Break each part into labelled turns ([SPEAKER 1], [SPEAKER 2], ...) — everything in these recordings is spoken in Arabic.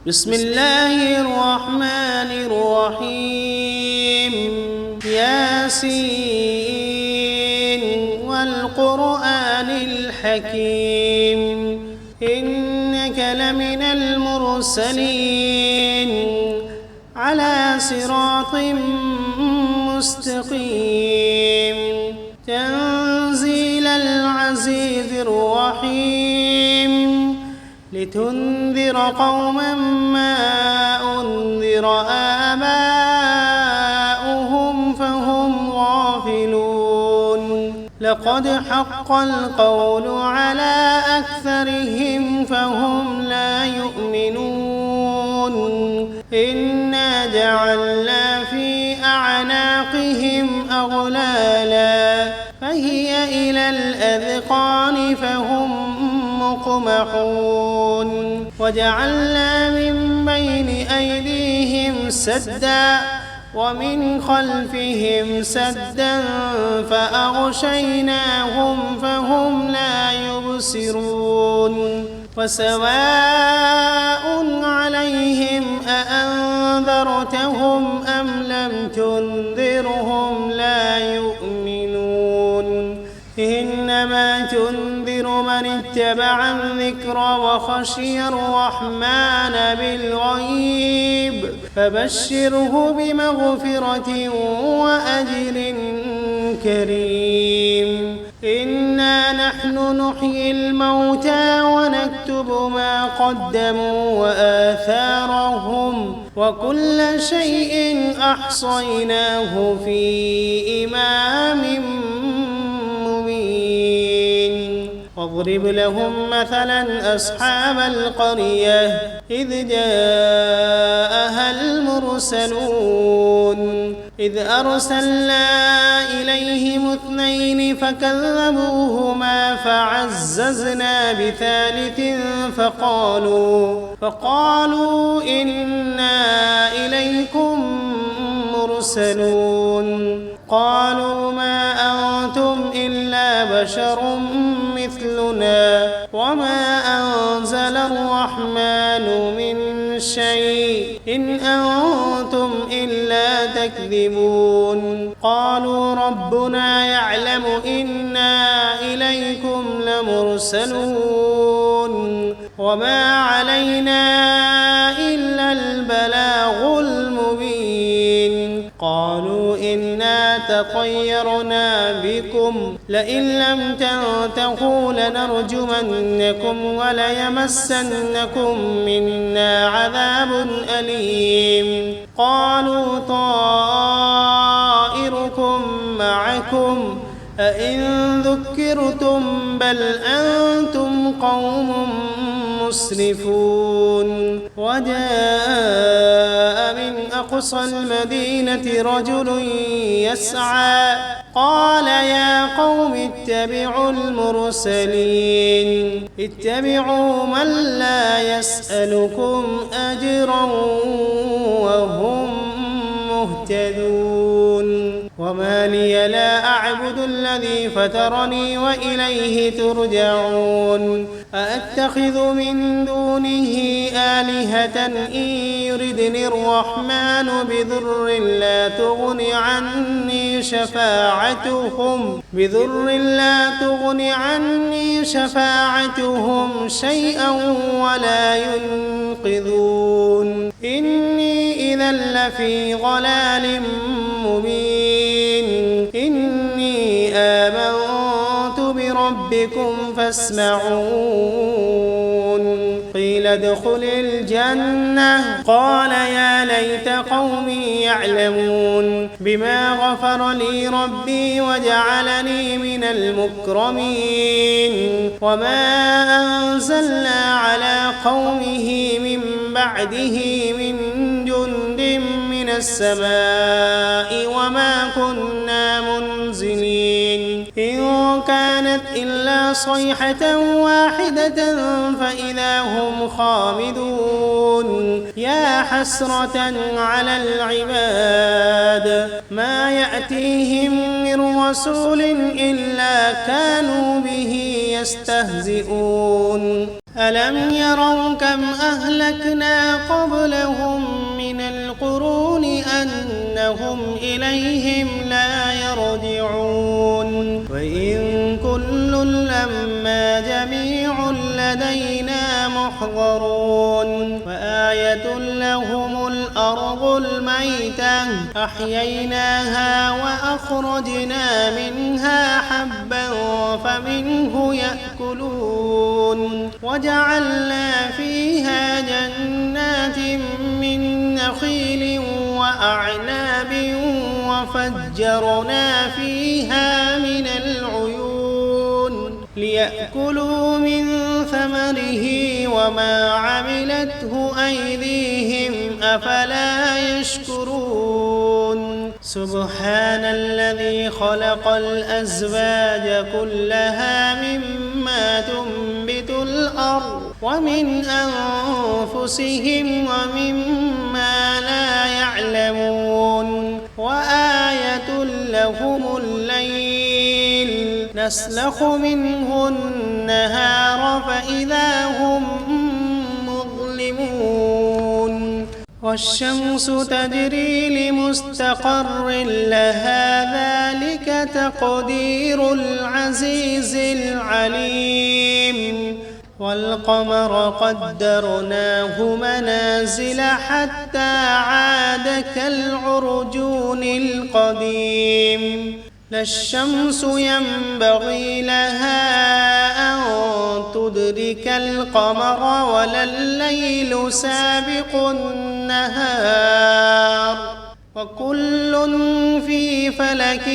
[SPEAKER 1] بسم الله الرحمن الرحيم ياسين والقرآن الحكيم إنك لمن المرسلين على صراط مستقيم تنزيل العزيز الرحيم لتنذر قوما ما أنذر آباؤهم فهم غافلون لقد حق القول على أكثرهم فهم لا يؤمنون إنا جعلنا في أعناقهم أغلالا فهي إلى الأذقان فهم مقمحون وجعلنا من بين أيديهم سدا ومن خلفهم سدا فأغشيناهم فهم لا يبصرون وسواء عليهم أأنذرتهم أم لم تنذرهم لا يؤمنون إنما تنذر من اتبع الذكر وخشي الرحمن بالغيب فبشره بمغفرة وأجر كريم إنا نحن نحيي الموتى ونكتب ما قدموا وآثارهم وكل شيء أحصيناه في إمام واضرب لهم مثلا أصحاب القرية إذ جاءها المرسلون إذ أرسلنا إليهم 2 فكذبوهما فعززنا بثالث فقالوا إنا إليكم مرسلون قالوا ما أنتم إلا بشر مثلنا وما أنزل الرحمن من شيء إن أنتم إلا تكذبون قالوا ربنا يعلم إنا إليكم لمرسلون وما علينا إلا البلاغ المبين قالوا إنا تطيرنا بكم لئن لم تنتهوا لنرجمنكم وليمسنكم منا عذاب أليم قالوا طائركم معكم أئن ذكرتم بل أنتم قوم مسرفون وجاء من أقصى المدينة رجل يسعى قال يا قوم اتبعوا المرسلين اتبعوا من لا يسألكم أجرا وهم مهتدون وما لي لا أعبد الذي فطرني وإليه ترجعون أأتخذ من دونه آلهة إن يردني الرحمن بضر لا تغن عني شفاعتهم شيئا ولا ينقذون إني إذا لفي ضلال مبين إني آمنت بربكم فاسمعون قيل ادخل الجنة قال يا ليت قومي يعلمون بما غفر لي ربي وجعلني من المكرمين وما أنزلنا على قومه من بعده من جند من السماء وما كنا منزلين إن كانت إلا صيحة واحدة فإذا هم خامدون يا حسرة على العباد ما يأتيهم من رسول إلا كانوا به يستهزئون ألم يروا كم أهلكنا قبلهم من القرون أنهم إليهم لا يرجعون وإن كل لما جميع لدينا محضرون وآية لهم الأرض الميتة أحييناها وأخرجنا منها حبا فمنه يأكلون وجعلنا فيها جنات من نخيل وأعناب وفجرنا فيها من العيون ليأكلوا من ثمره وما عملته أيديهم أفلا يشكرون سبحان الذي خلق الأزواج كلها مما تنبت الأرض ومن أنفسهم ومما لا يعلمون وآية لهم الليل نسلخ منه النهار فإذا هم مظلمون والشمس تجري لمستقر لها ذلك تقدير العزيز العليم والقمر قدرناه منازل حتى عاد كالعرجون القديم لا الشمس ينبغي لها أن تدرك القمر ولا الليل سابق النهار وكل في فلك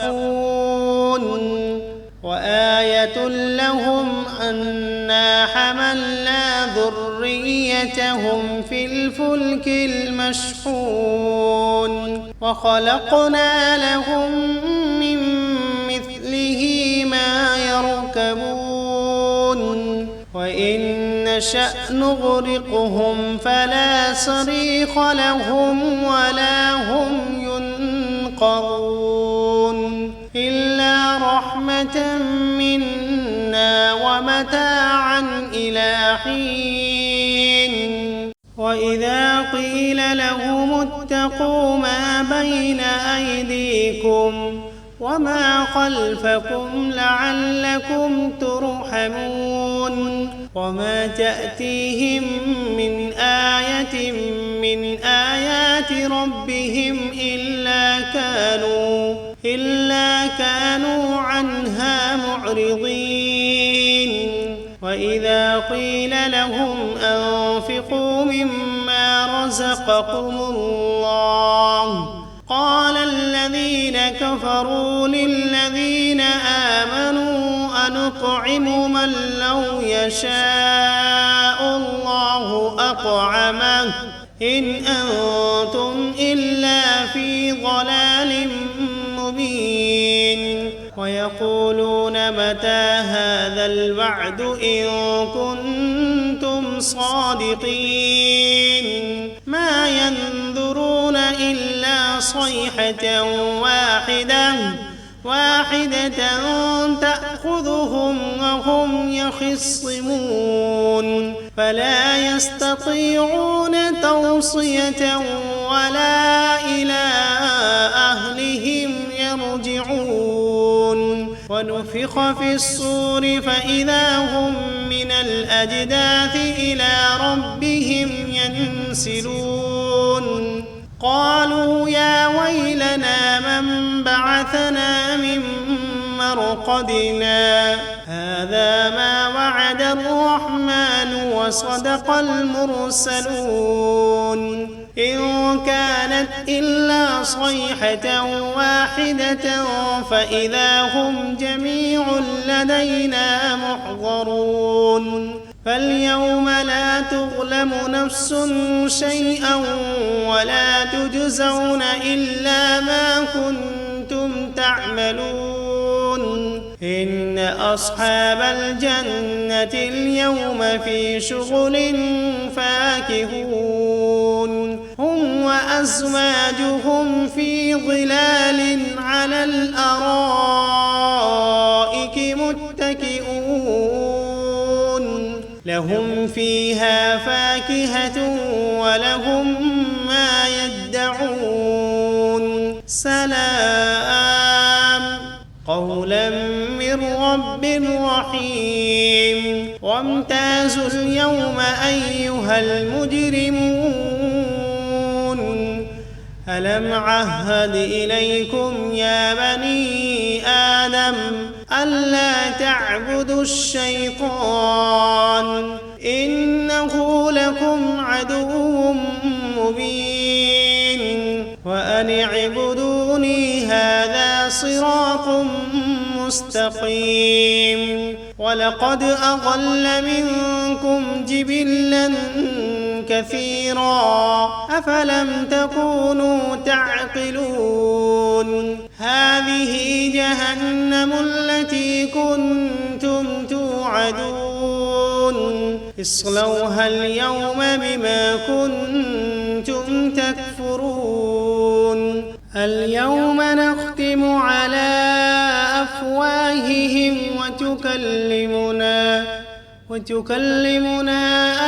[SPEAKER 1] يسبحون وآية لهم أنا حملنا ذريتهم في الفلك المشحون وخلقنا لهم من مثله ما يركبون وإن نشأ نغرقهم فلا صريخ لهم ولا هم ينقذون إلا رحمة منا ومتاعا إلى حين وإذا قيل لهم اتقوا ما بين أيديكم وما خلفكم لعلكم ترحمون وما تأتيهم من آية من آيات ربهم إلا كانوا عنها معرضين وإذا قيل لهم أنفقوا مما رزقكم الله قال الذين كفروا للذين آمنوا أنطعم من لو يشاء الله أطعمه إن أنتم إلا في ضلال مبين ويقولون متى هذا الوعد إن كنتم صادقين ما ينظرون إلا صيحة واحدة تأخذهم وهم يخصمون فلا يستطيعون توصية ولا إلى أهلهم يرجعون ونفخ في الصور فإذا هم من الأجداث إلى ربهم ينسلون قالوا يا ويلنا من بعثنا من مرقدنا هذا ما وعد الرحمن وصدق المرسلون إن كانت إلا صيحة واحدة فإذا هم جميع لدينا محضرون فاليوم لا تظلم نفس شيئا ولا تجزون إلا ما كنتم تعملون إن أصحاب الجنة اليوم في شغل فاكهون هم وأزواجهم في ظلال على الأرائك متكئون فيها فاكهة ولهم ما يدعون سلام قولا من رب رحيم وامتازوا اليوم أيها المجرمون ألم عهد إليكم يا بني آدم ألا تعبدوا الشيطان إنه لكم عدو مبين وأن اعبدوني هذا صراط مستقيم ولقد أضل منكم جبلا كثيرا أفلم تكونوا تعقلون هذه جهنم التي كنتم توعدون اصلوها اليوم بما كنتم تكفرون اليوم نختم على أفواههم وتكلمنا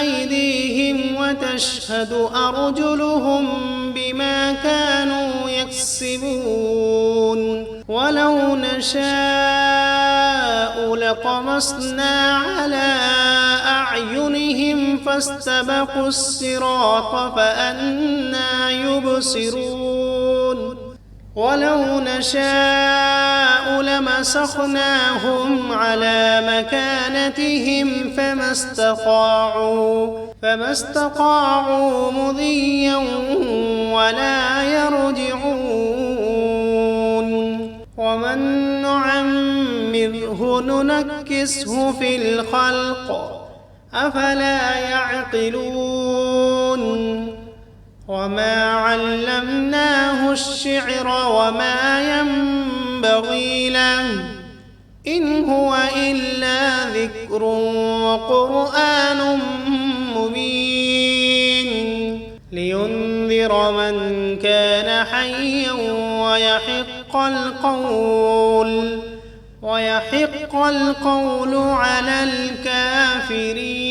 [SPEAKER 1] أيديهم وتشهد أرجلهم بما كانوا يكسبون ولو نشاء لطمسنا على أعينهم فاستبقوا الصراط فأنى يبصرون ولو نشاء لمسخناهم على مكانتهم فما استطاعوا مضيا ولا يرجعون ومن نعمره ننكسه في الخلق أفلا يعقلون وما علمناه الشعر وما ينبغي له إن هو إلا ذكر وقرآن مبين لينذر من كان حيا ويحق القول على الكافرين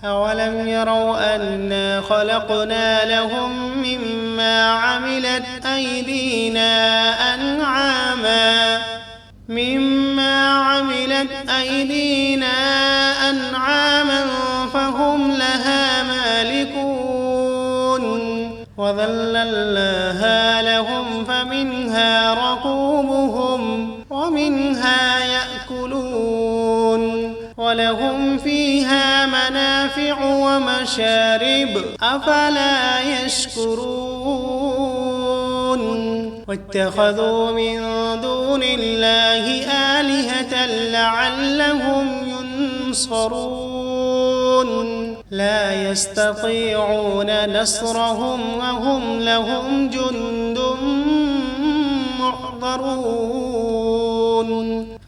[SPEAKER 1] أولم يروا أنا خلقنا لهم مما عملت أيدينا أنعاما فهم لها مالكون وذللناها لهم فمنها ركوبهم ومنها يأكلون ولهم فيها منافع ومشارب أفلا يشكرون واتخذوا من دون الله آلهة لعلهم ينصرون لا يستطيعون نصرهم وهم لهم جند محضرون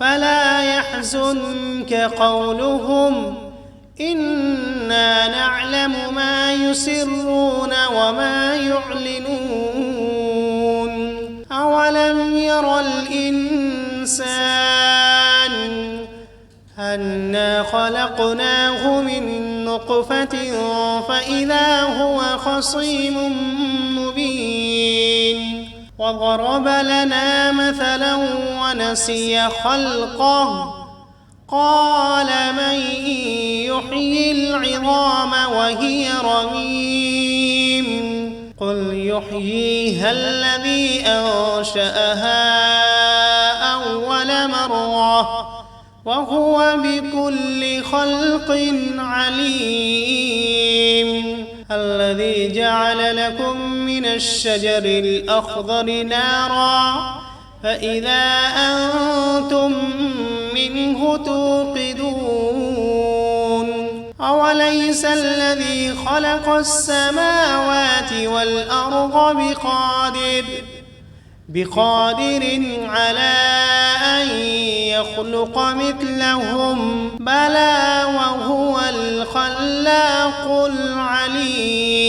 [SPEAKER 1] فلا يحزنك قولهم إنا نعلم ما يسرون وما يعلنون أولم ير الإنسان أنا خلقناه من نطفة فإذا هو خصيم مبين وضرب لنا مثلا ونسي خلقه قال من يحيي العظام وهي رميم قل يحييها الذي أنشأها أول مرة وهو بكل خلق عليم الذي جعل لكم من الشجر الأخضر نارا فإذا أنتم منه توقدون أوليس الذي خلق السماوات والأرض بقادر على أن يخلق مثلهم بلى وهو الخلاق العليم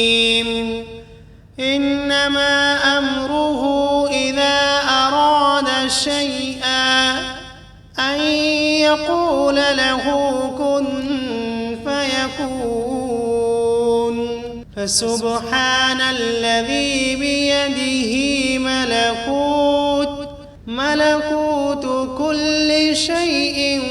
[SPEAKER 1] إنما أمره إذا أراد شيئا أن يقول له كن فسبحان الذي بيده ملكوت كل شيء